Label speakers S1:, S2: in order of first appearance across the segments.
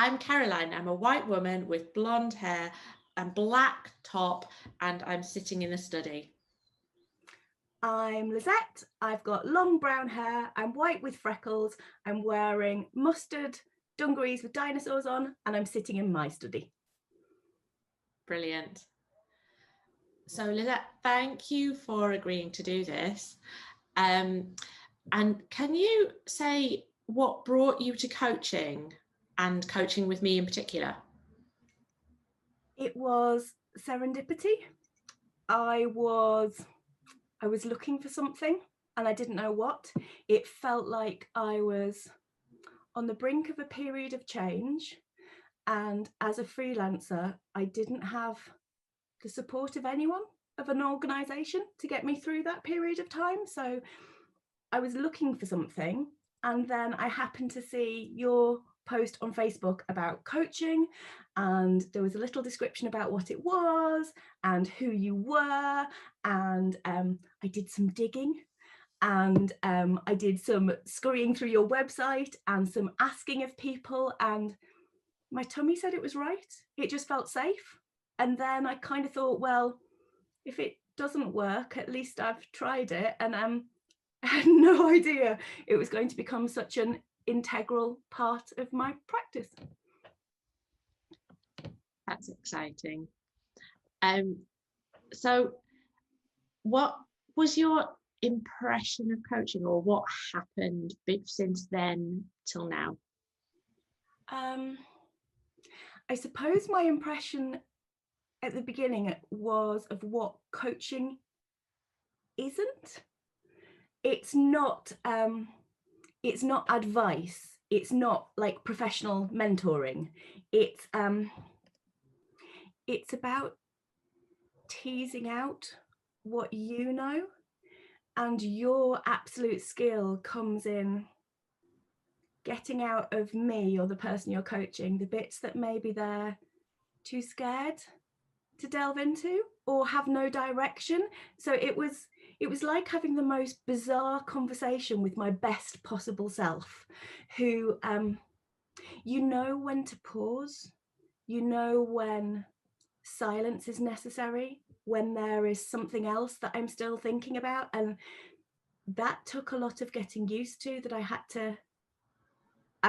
S1: I'm Caroline. I'm a white woman with blonde hair and black top, and I'm sitting in a study.
S2: I'm Lisette. I've got long brown hair. I'm white with freckles. I'm wearing mustard dungarees with dinosaurs on, and I'm sitting in my study.
S1: Brilliant. So Lisette, thank you for agreeing to do this. And can you say what brought you to coaching and coaching with me in particular?
S2: It was serendipity. I was looking for something and I didn't know what. It felt like I was on the brink of a period of change, and as a freelancer, I didn't have the support of anyone, of an organisation, to get me through that period of time. So I was looking for something, and then I happened to see your post on Facebook about coaching, and there was a little description about what it was and who you were, and I did some digging, and I did some scurrying through your website and some asking of people, and my tummy said it was right. It just felt safe. And then I kind of thought, well, if it doesn't work, at least I've tried it. And I had no idea it was going to become such an integral part of my practice.
S1: That's exciting. So what was your impression of coaching, or what happened since then till now?
S2: I suppose my impression at the beginning was of what coaching isn't. It's not advice. It's not like professional mentoring. It's about teasing out what you know, and your absolute skill comes in getting out of me or the person you're coaching the bits that maybe they're too scared to delve into or have no direction. So it was like having the most bizarre conversation with my best possible self, who you know when to pause, you know when silence is necessary, when there is something else that I'm still thinking about. And that took a lot of getting used to, that I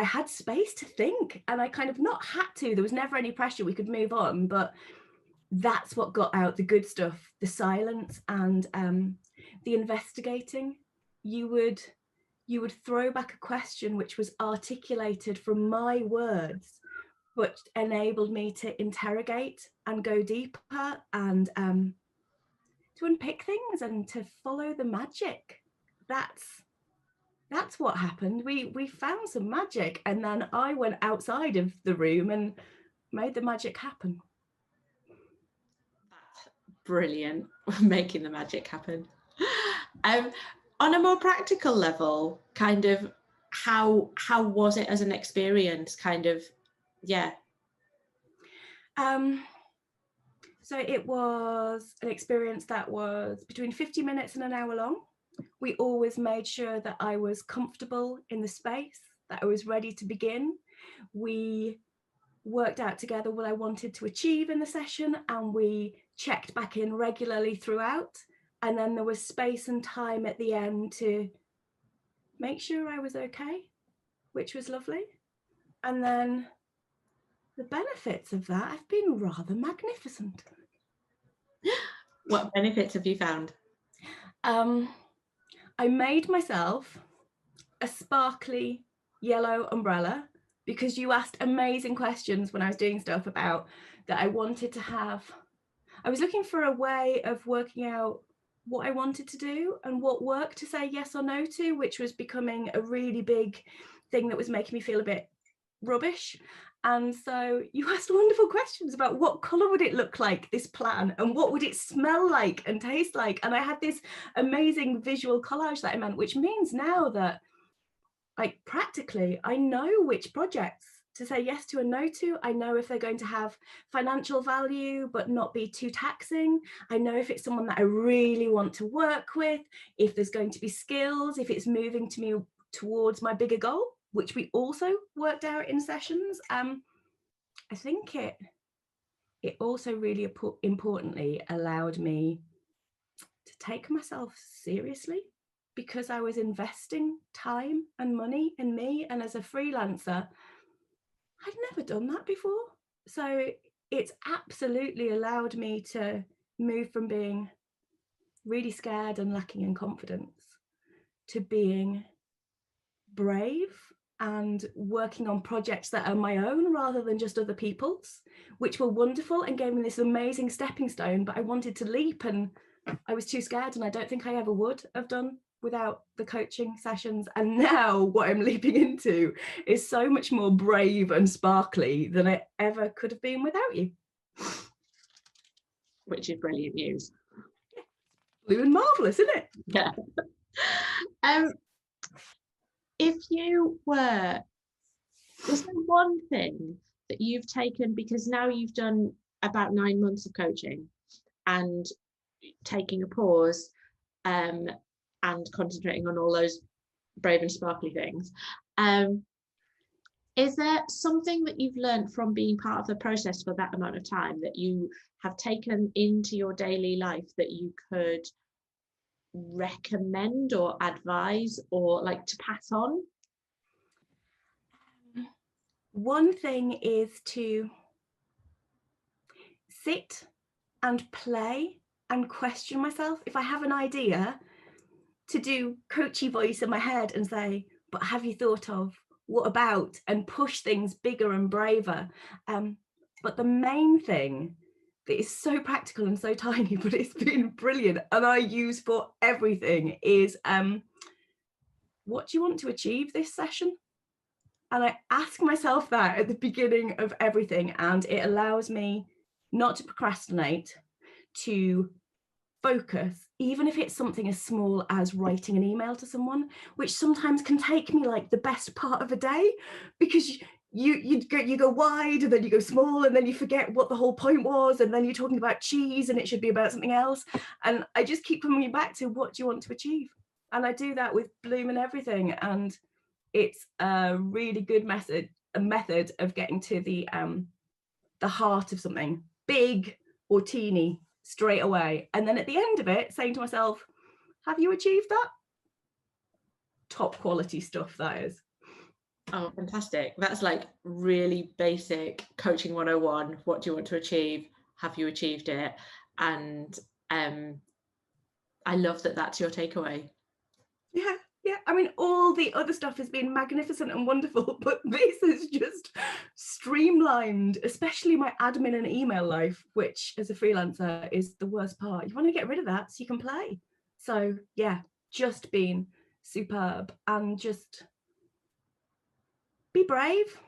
S2: had space to think, and I kind of not had to, there was never any pressure, we could move on, but that's what got out the good stuff, the silence and the investigating. You would throw back a question which was articulated from my words, but enabled me to interrogate and go deeper and to unpick things and to follow the magic. That's what happened. We found some magic, and then I went outside of the room and made the magic happen.
S1: That's brilliant. Making the magic happen. On a more practical level, kind of how was it as an experience? Kind of, yeah.
S2: So it was an experience that was between 50 minutes and an hour long. We always made sure that I was comfortable in the space, that I was ready to begin. We worked out together what I wanted to achieve in the session, and we checked back in regularly throughout. And then there was space and time at the end to make sure I was okay, which was lovely. And then the benefits of that have been rather magnificent.
S1: What benefits have you found?
S2: I made myself a sparkly yellow umbrella because you asked amazing questions when I was doing stuff about that. I was looking for a way of working out what I wanted to do and what work to say yes or no to, which was becoming a really big thing that was making me feel a bit rubbish. And so you asked wonderful questions about what colour would it look like, this plan, and what would it smell like and taste like. And I had this amazing visual collage that I meant, which means now that, like, practically, I know which projects to say yes to and no to. I know if they're going to have financial value but not be too taxing. I know if it's someone that I really want to work with, if there's going to be skills, if it's moving to me towards my bigger goal, which we also worked out in sessions. I think it also really importantly allowed me to take myself seriously, because I was investing time and money in me, and as a freelancer I'd never done that before. So it's absolutely allowed me to move from being really scared and lacking in confidence to being brave and working on projects that are my own rather than just other people's, which were wonderful and gave me this amazing stepping stone. But I wanted to leap and I was too scared, and I don't think I ever would have done without the coaching sessions. And now what I'm leaping into is so much more brave and sparkly than I ever could have been without you.
S1: Which is brilliant news.
S2: Blue and marvellous, isn't it?
S1: Yeah. If you were, is there one thing that you've taken, because now you've done about 9 months of coaching and taking a pause and concentrating on all those brave and sparkly things, is there something that you've learned from being part of the process for that amount of time that you have taken into your daily life that you could recommend or advise or like to pass on?
S2: One thing is to sit and play and question myself. If I have an idea, to do coachy voice in my head and say, but have you thought of, what about, and push things bigger and braver. But the main thing that is so practical and so tiny, but it's been brilliant and I use for everything, is what do you want to achieve this session? And I ask myself that at the beginning of everything, and it allows me not to procrastinate, to focus, even if it's something as small as writing an email to someone, which sometimes can take me like the best part of a day, because you go wide and then you go small and then you forget what the whole point was, and then you're talking about cheese and it should be about something else. And I just keep coming back to, what do you want to achieve? And I do that with Bloom and everything, and it's a really good method of getting to the heart of something big or teeny straight away, and then at the end of it saying to myself, have you achieved that? Top quality stuff, that is.
S1: Oh, fantastic. That's like really basic coaching 101. What do you want to achieve? Have you achieved it? And I love that that's your takeaway.
S2: Yeah, I mean, all the other stuff has been magnificent and wonderful, but this is just streamlined, especially my admin and email life, which as a freelancer is the worst part. You want to get rid of that so you can play. So yeah, just been superb, and just be brave.